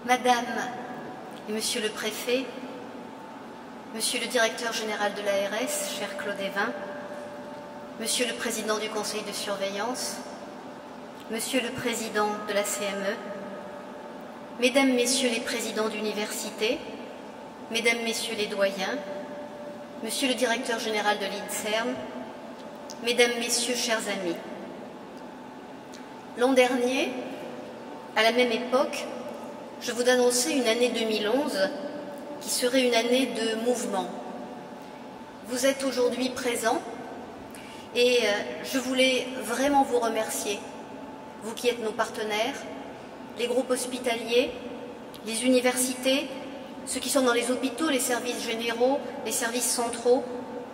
Madame et Monsieur le Préfet, Monsieur le Directeur Général de l'ARS, cher Claude Évin, Monsieur le Président du Conseil de Surveillance, Monsieur le Président de la CME, Mesdames, Messieurs les Présidents d'université, Mesdames, Messieurs les doyens, Monsieur le Directeur Général de l'INSERM, Mesdames, Messieurs, chers amis. L'an dernier, à la même époque, je vous annonçais une année 2011 qui serait une année de mouvement. Vous êtes aujourd'hui présents et je voulais vraiment vous remercier, vous qui êtes nos partenaires, les groupes hospitaliers, les universités, ceux qui sont dans les hôpitaux, les services généraux, les services centraux,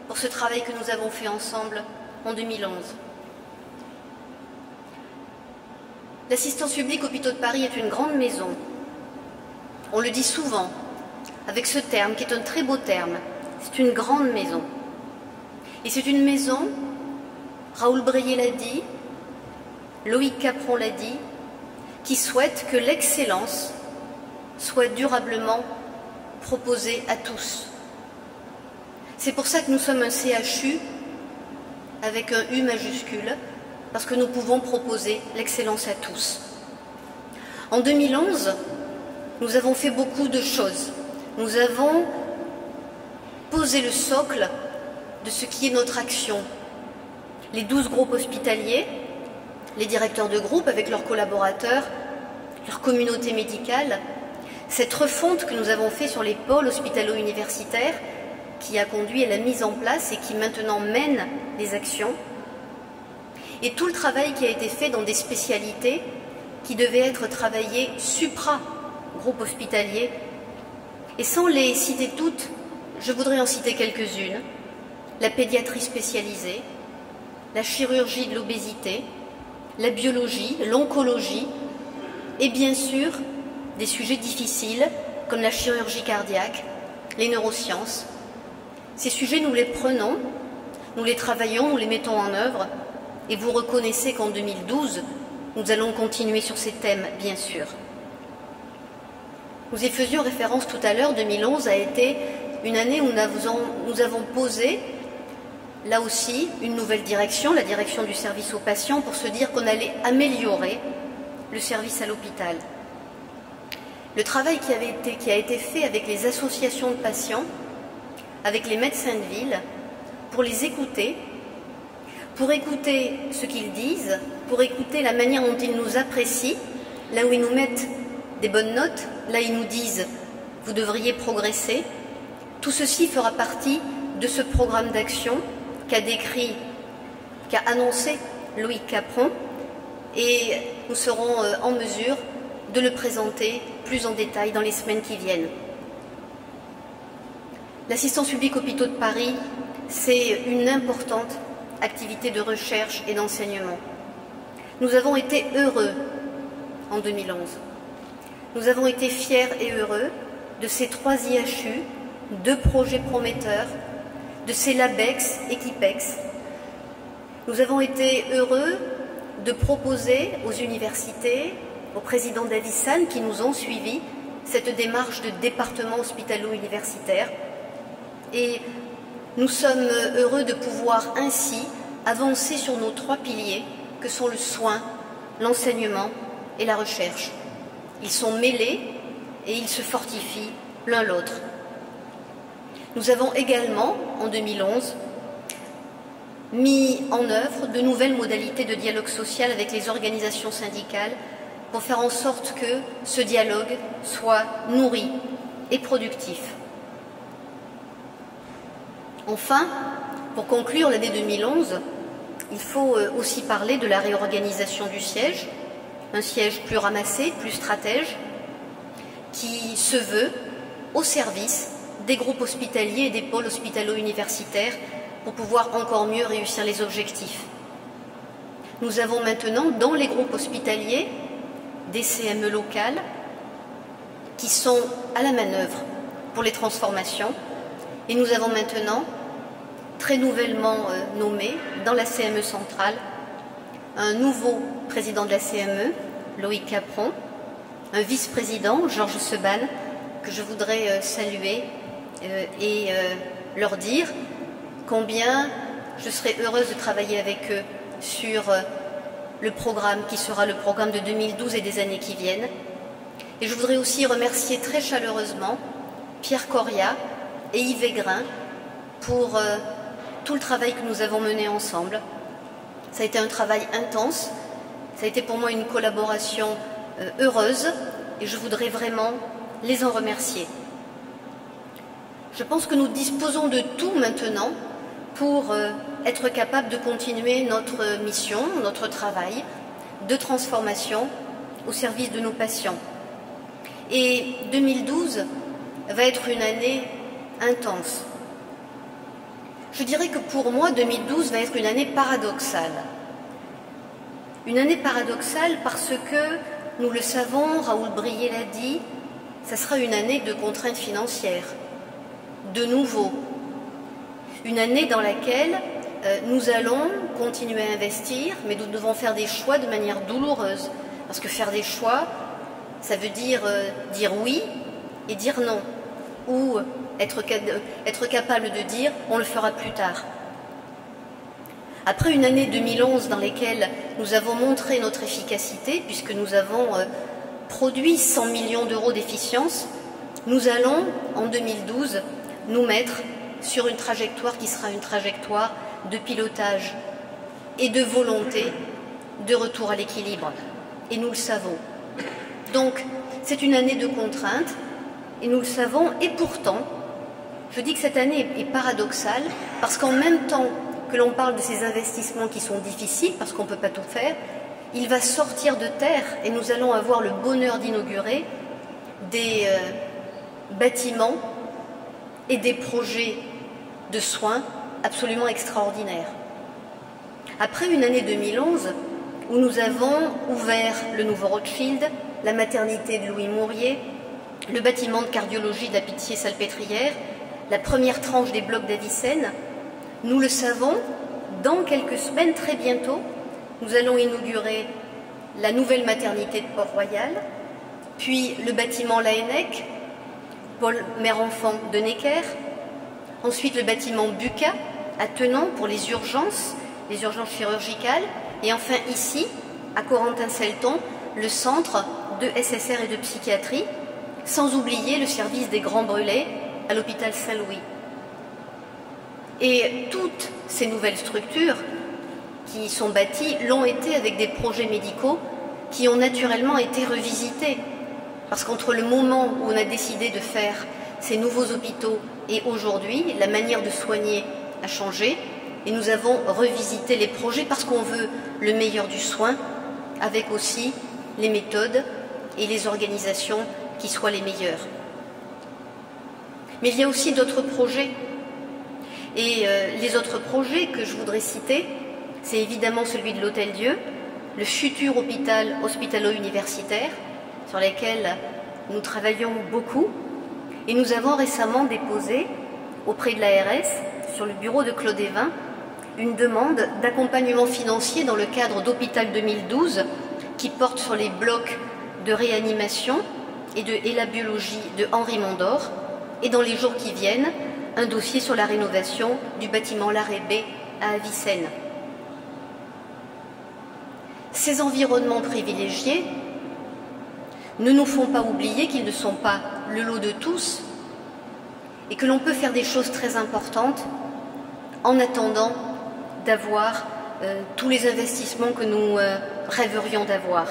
pour ce travail que nous avons fait ensemble en 2011. L'assistance publique Hôpitaux de Paris est une grande maison. On le dit souvent, avec ce terme, qui est un très beau terme. C'est une grande maison. Et c'est une maison, Raoul Breillet l'a dit, Loïc Capron l'a dit, qui souhaite que l'excellence soit durablement proposée à tous. C'est pour ça que nous sommes un CHU avec un U majuscule, parce que nous pouvons proposer l'excellence à tous. En 2011, nous avons fait beaucoup de choses. Nous avons posé le socle de ce qui est notre action. Les 12 groupes hospitaliers, les directeurs de groupe avec leurs collaborateurs, leur communauté médicale, cette refonte que nous avons faite sur les pôles hospitalo-universitaires qui a conduit à la mise en place et qui maintenant mène les actions, et tout le travail qui a été fait dans des spécialités qui devaient être travaillées supra-groupe hospitalier. Et sans les citer toutes, je voudrais en citer quelques-unes. La pédiatrie spécialisée, la chirurgie de l'obésité, la biologie, l'oncologie, et bien sûr des sujets difficiles comme la chirurgie cardiaque, les neurosciences. Ces sujets, nous les prenons, nous les travaillons, nous les mettons en œuvre, et vous reconnaissez qu'en 2012, nous allons continuer sur ces thèmes, bien sûr. Nous y faisions référence tout à l'heure, 2011 a été une année où nous avons posé, là aussi, une nouvelle direction, la direction du service aux patients, pour se dire qu'on allait améliorer le service à l'hôpital. Le travail qui a été fait avec les associations de patients, avec les médecins de ville, pour les écouter, pour écouter ce qu'ils disent, pour écouter la manière dont ils nous apprécient, là où ils nous mettent des bonnes notes, là ils nous disent « vous devriez progresser ». Tout ceci fera partie de ce programme d'action qu'a annoncé Loïc Capron, et nous serons en mesure de le présenter plus en détail dans les semaines qui viennent. L'assistance publique Hôpitaux de Paris, c'est une importante activité de recherche et d'enseignement. Nous avons été heureux en 2011. Nous avons été fiers et heureux de ces 3 IHU, 2 projets prometteurs, de ces LABEX, Equipex. Nous avons été heureux de proposer aux universités, aux présidents d'Avisan qui nous ont suivis, cette démarche de département hospitalo-universitaire. Et nous sommes heureux de pouvoir ainsi avancer sur nos 3 piliers que sont le soin, l'enseignement et la recherche. Ils sont mêlés et ils se fortifient l'un l'autre. Nous avons également, en 2011, mis en œuvre de nouvelles modalités de dialogue social avec les organisations syndicales pour faire en sorte que ce dialogue soit nourri et productif. Enfin, pour conclure l'année 2011, il faut aussi parler de la réorganisation du siège, un siège plus ramassé, plus stratège, qui se veut au service des groupes hospitaliers et des pôles hospitalo-universitaires pour pouvoir encore mieux réussir les objectifs. Nous avons maintenant dans les groupes hospitaliers des CME locales qui sont à la manœuvre pour les transformations, et nous avons maintenant très nouvellement nommé dans la CME centrale un nouveau président de la CME, Loïc Capron, un vice-président, Georges Seban, que je voudrais saluer et leur dire combien je serai heureuse de travailler avec eux sur le programme qui sera le programme de 2012 et des années qui viennent. Et je voudrais aussi remercier très chaleureusement Pierre Coria et Yves Aigrin pour tout le travail que nous avons mené ensemble. Ça a été un travail intense, ça a été pour moi une collaboration heureuse et je voudrais vraiment les en remercier. Je pense que nous disposons de tout maintenant pour être capables de continuer notre mission, notre travail de transformation au service de nos patients. Et 2012 va être une année intense. Je dirais que pour moi, 2012 va être une année paradoxale. Une année paradoxale parce que, nous le savons, Raoul Brillet l'a dit, ça sera une année de contraintes financières, de nouveau. Une année dans laquelle nous allons continuer à investir, mais nous devons faire des choix de manière douloureuse. Parce que faire des choix, ça veut dire dire oui et dire non. Ou être capable de dire on le fera plus tard. Après une année 2011 dans laquelle nous avons montré notre efficacité, puisque nous avons produit 100 millions d'euros d'efficience, nous allons en 2012 nous mettre sur une trajectoire qui sera une trajectoire de pilotage et de volonté de retour à l'équilibre. Et nous le savons. Donc, c'est une année de contraintes, et nous le savons, et pourtant, je dis que cette année est paradoxale, parce qu'en même temps que l'on parle de ces investissements qui sont difficiles, parce qu'on ne peut pas tout faire, il va sortir de terre, et nous allons avoir le bonheur d'inaugurer des bâtiments et des projets de soins absolument extraordinaires. Après une année 2011, où nous avons ouvert le nouveau Rothschild, la maternité de Louis Mourier, le bâtiment de cardiologie de la Pitié-Salpêtrière, la première tranche des blocs d'Avicenne, nous le savons, dans quelques semaines, très bientôt, nous allons inaugurer la nouvelle maternité de Port-Royal, puis le bâtiment Laennec, Paul Mère-Enfant de Necker, ensuite le bâtiment Buca à Tenon pour les urgences chirurgicales, et enfin ici, à Corentin-Selton, le centre de SSR et de psychiatrie, sans oublier le service des Grands Brûlés à l'hôpital Saint-Louis. Et toutes ces nouvelles structures qui sont bâties l'ont été avec des projets médicaux qui ont naturellement été revisités. Parce qu'entre le moment où on a décidé de faire ces nouveaux hôpitaux et aujourd'hui, la manière de soigner a changé et nous avons revisité les projets parce qu'on veut le meilleur du soin avec aussi les méthodes et les organisations qui soient les meilleures. Mais il y a aussi d'autres projets. Et les autres projets que je voudrais citer, c'est évidemment celui de l'Hôtel-Dieu, le futur hôpital hospitalo-universitaire, sur lequel nous travaillons beaucoup. Et nous avons récemment déposé auprès de l'ARS, sur le bureau de Claude Évin, une demande d'accompagnement financier dans le cadre d'Hôpital 2012 qui porte sur les blocs de réanimation et la biologie de Henri Mondor, et dans les jours qui viennent, un dossier sur la rénovation du bâtiment Larrey à Avicenne. Ces environnements privilégiés ne nous font pas oublier qu'ils ne sont pas le lot de tous et que l'on peut faire des choses très importantes en attendant d'avoir tous les investissements que nous rêverions d'avoir.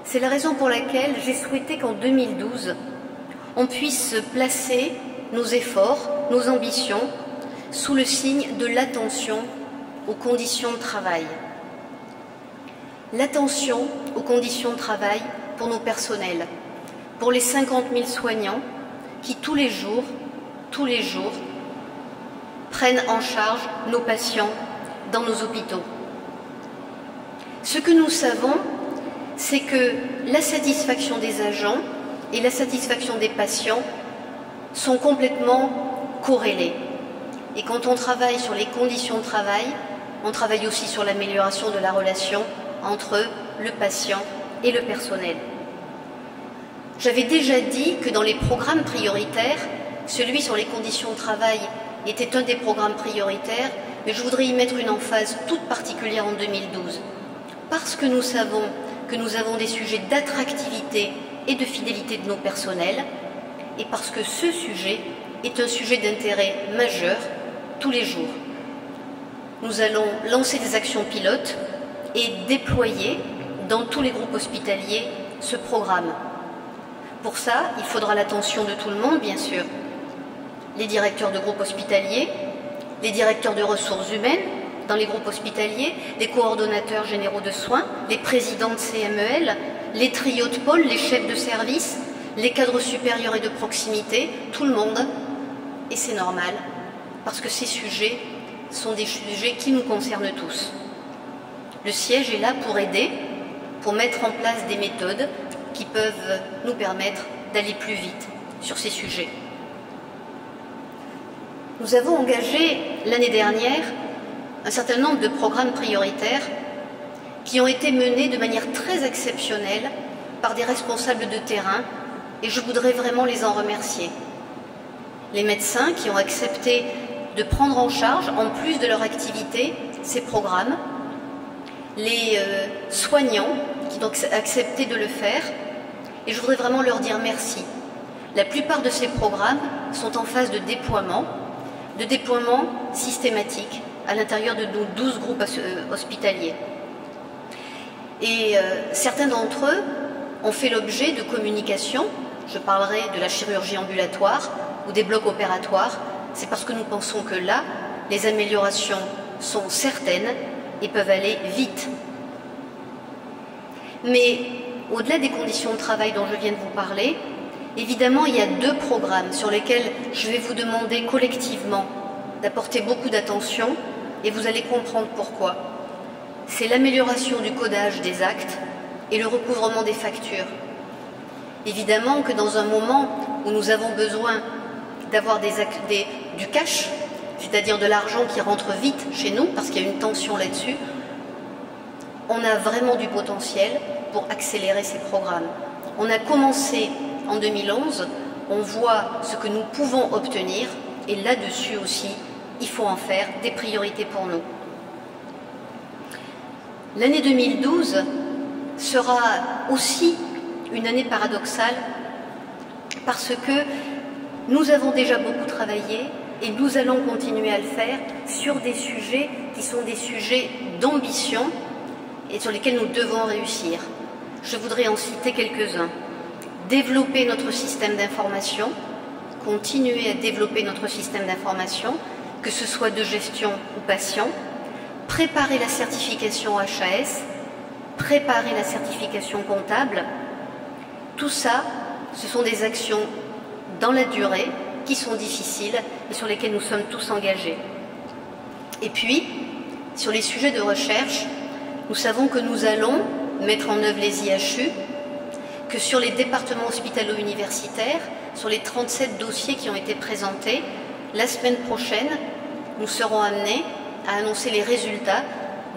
C'est la raison pour laquelle j'ai souhaité qu'en 2012, on puisse placer nos efforts, nos ambitions, sous le signe de l'attention aux conditions de travail. L'attention aux conditions de travail pour nos personnels, pour les 50 000 soignants qui tous les jours, prennent en charge nos patients dans nos hôpitaux. Ce que nous savons, c'est que la satisfaction des agents et la satisfaction des patients sont complètement corrélées. Et quand on travaille sur les conditions de travail, on travaille aussi sur l'amélioration de la relation entre le patient et le personnel. J'avais déjà dit que dans les programmes prioritaires, celui sur les conditions de travail était un des programmes prioritaires, mais je voudrais y mettre une emphase toute particulière en 2012. Parce que nous savons que nous avons des sujets d'attractivité et de fidélité de nos personnels, et parce que ce sujet est un sujet d'intérêt majeur tous les jours. Nous allons lancer des actions pilotes et déployer dans tous les groupes hospitaliers ce programme. Pour ça, il faudra l'attention de tout le monde, bien sûr. Les directeurs de groupes hospitaliers, les directeurs de ressources humaines dans les groupes hospitaliers, les coordonnateurs généraux de soins, les présidents de CMEL, les trios de pôle, les chefs de service, les cadres supérieurs et de proximité, tout le monde. Et c'est normal, parce que ces sujets sont des sujets qui nous concernent tous. Le siège est là pour aider, pour mettre en place des méthodes qui peuvent nous permettre d'aller plus vite sur ces sujets. Nous avons engagé l'année dernière un certain nombre de programmes prioritaires qui ont été menés de manière très exceptionnelle par des responsables de terrain et je voudrais vraiment les en remercier. Les médecins qui ont accepté de prendre en charge, en plus de leur activité, ces programmes, les soignants qui ont accepté de le faire, et je voudrais vraiment leur dire merci. La plupart de ces programmes sont en phase de déploiement systématique à l'intérieur de nos 12 groupes hospitaliers. Et certains d'entre eux ont fait l'objet de communication. Je parlerai de la chirurgie ambulatoire ou des blocs opératoires. C'est parce que nous pensons que là, les améliorations sont certaines et peuvent aller vite. Mais au-delà des conditions de travail dont je viens de vous parler, évidemment, il y a deux programmes sur lesquels je vais vous demander collectivement d'apporter beaucoup d'attention et vous allez comprendre pourquoi. C'est l'amélioration du codage des actes et le recouvrement des factures. Évidemment que dans un moment où nous avons besoin d'avoir du cash, c'est-à-dire de l'argent qui rentre vite chez nous, parce qu'il y a une tension là-dessus, on a vraiment du potentiel pour accélérer ces programmes. On a commencé en 2011, on voit ce que nous pouvons obtenir, et là-dessus aussi, il faut en faire des priorités pour nous. L'année 2012 sera aussi une année paradoxale parce que nous avons déjà beaucoup travaillé et nous allons continuer à le faire sur des sujets qui sont des sujets d'ambition et sur lesquels nous devons réussir. Je voudrais en citer quelques-uns. Développer notre système d'information, continuer à développer notre système d'information, que ce soit de gestion ou patient, préparer la certification HAS, préparer la certification comptable. Tout ça, ce sont des actions dans la durée qui sont difficiles et sur lesquelles nous sommes tous engagés. Et puis, sur les sujets de recherche, nous savons que nous allons mettre en œuvre les IHU, que sur les départements hospitalo-universitaires, sur les 37 dossiers qui ont été présentés, la semaine prochaine, nous serons amenés à annoncer les résultats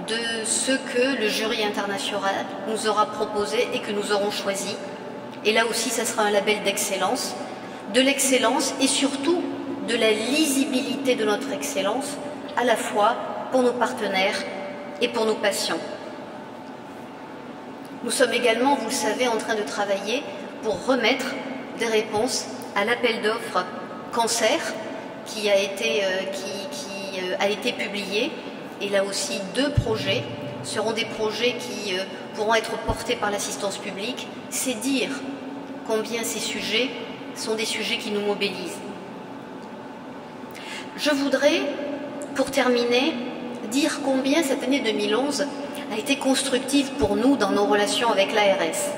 de ce que le jury international nous aura proposé et que nous aurons choisi. Et là aussi, ça sera un label d'excellence, de l'excellence et surtout de la lisibilité de notre excellence, à la fois pour nos partenaires et pour nos patients. Nous sommes également, vous le savez, en train de travailler pour remettre des réponses à l'appel d'offres cancer qui a été publié. Et là aussi, 2 projets seront des projets qui pourront être portés par l'assistance publique. C'est dire combien ces sujets sont des sujets qui nous mobilisent. Je voudrais, pour terminer, dire combien cette année 2011 a été constructive pour nous dans nos relations avec l'ARS.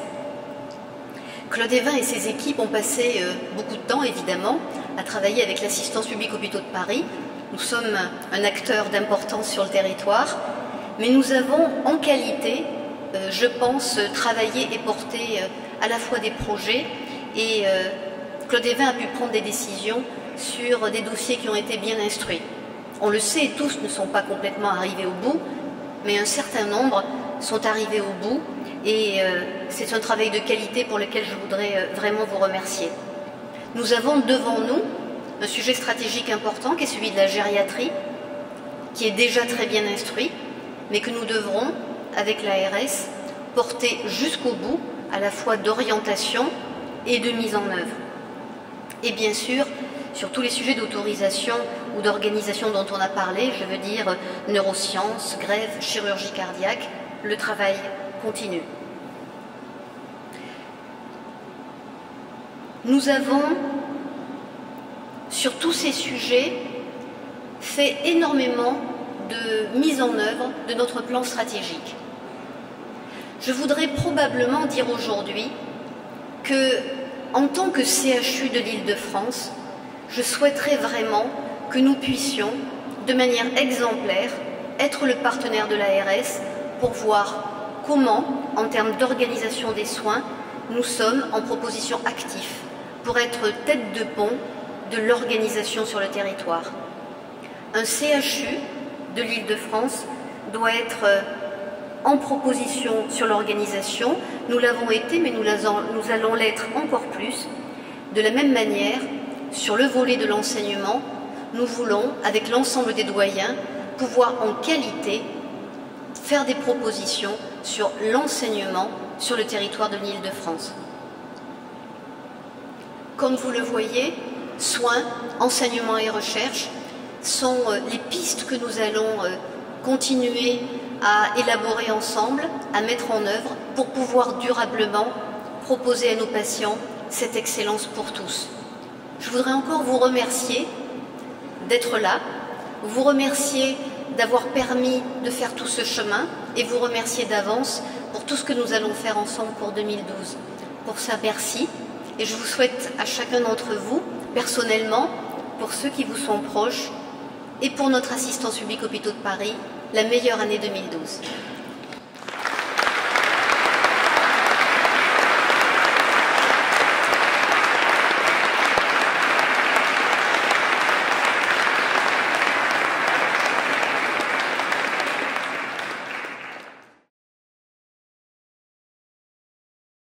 Claude Évin et ses équipes ont passé beaucoup de temps, évidemment, à travailler avec l'assistance publique Hôpitaux de Paris. Nous sommes un acteur d'importance sur le territoire, mais nous avons en qualité, je pense, travaillé et porté à la fois des projets et Claude Évin a pu prendre des décisions sur des dossiers qui ont été bien instruits. On le sait, tous ne sont pas complètement arrivés au bout, mais un certain nombre sont arrivés au bout et c'est un travail de qualité pour lequel je voudrais vraiment vous remercier. Nous avons devant nous un sujet stratégique important qui est celui de la gériatrie, qui est déjà très bien instruit, mais que nous devrons, avec l'ARS, porter jusqu'au bout, à la fois d'orientation et de mise en œuvre. Et bien sûr, sur tous les sujets d'autorisation ou d'organisation dont on a parlé, je veux dire neurosciences, greffe, chirurgie cardiaque, le travail continue. Nous avons, sur tous ces sujets, fait énormément de mise en œuvre de notre plan stratégique. Je voudrais probablement dire aujourd'hui que, en tant que CHU de l'Île-de-France, je souhaiterais vraiment que nous puissions, de manière exemplaire, être le partenaire de l'ARS pour voir comment, en termes d'organisation des soins, nous sommes en proposition active pour être tête de pont de l'organisation sur le territoire. Un CHU de l'Île-de-France doit être en proposition sur l'organisation. Nous l'avons été, mais nous allons l'être encore plus. De la même manière, sur le volet de l'enseignement, nous voulons, avec l'ensemble des doyens, pouvoir en qualité faire des propositions sur l'enseignement sur le territoire de l'Île-de-France. Comme vous le voyez, soins, enseignement et recherche sont les pistes que nous allons continuer à élaborer ensemble, à mettre en œuvre pour pouvoir durablement proposer à nos patients cette excellence pour tous. Je voudrais encore vous remercier d'être là, vous remercier d'avoir permis de faire tout ce chemin et vous remercier d'avance pour tout ce que nous allons faire ensemble pour 2012. Pour ça, merci. Et je vous souhaite à chacun d'entre vous, personnellement, pour ceux qui vous sont proches, et pour notre assistance publique Hôpitaux de Paris, la meilleure année 2012.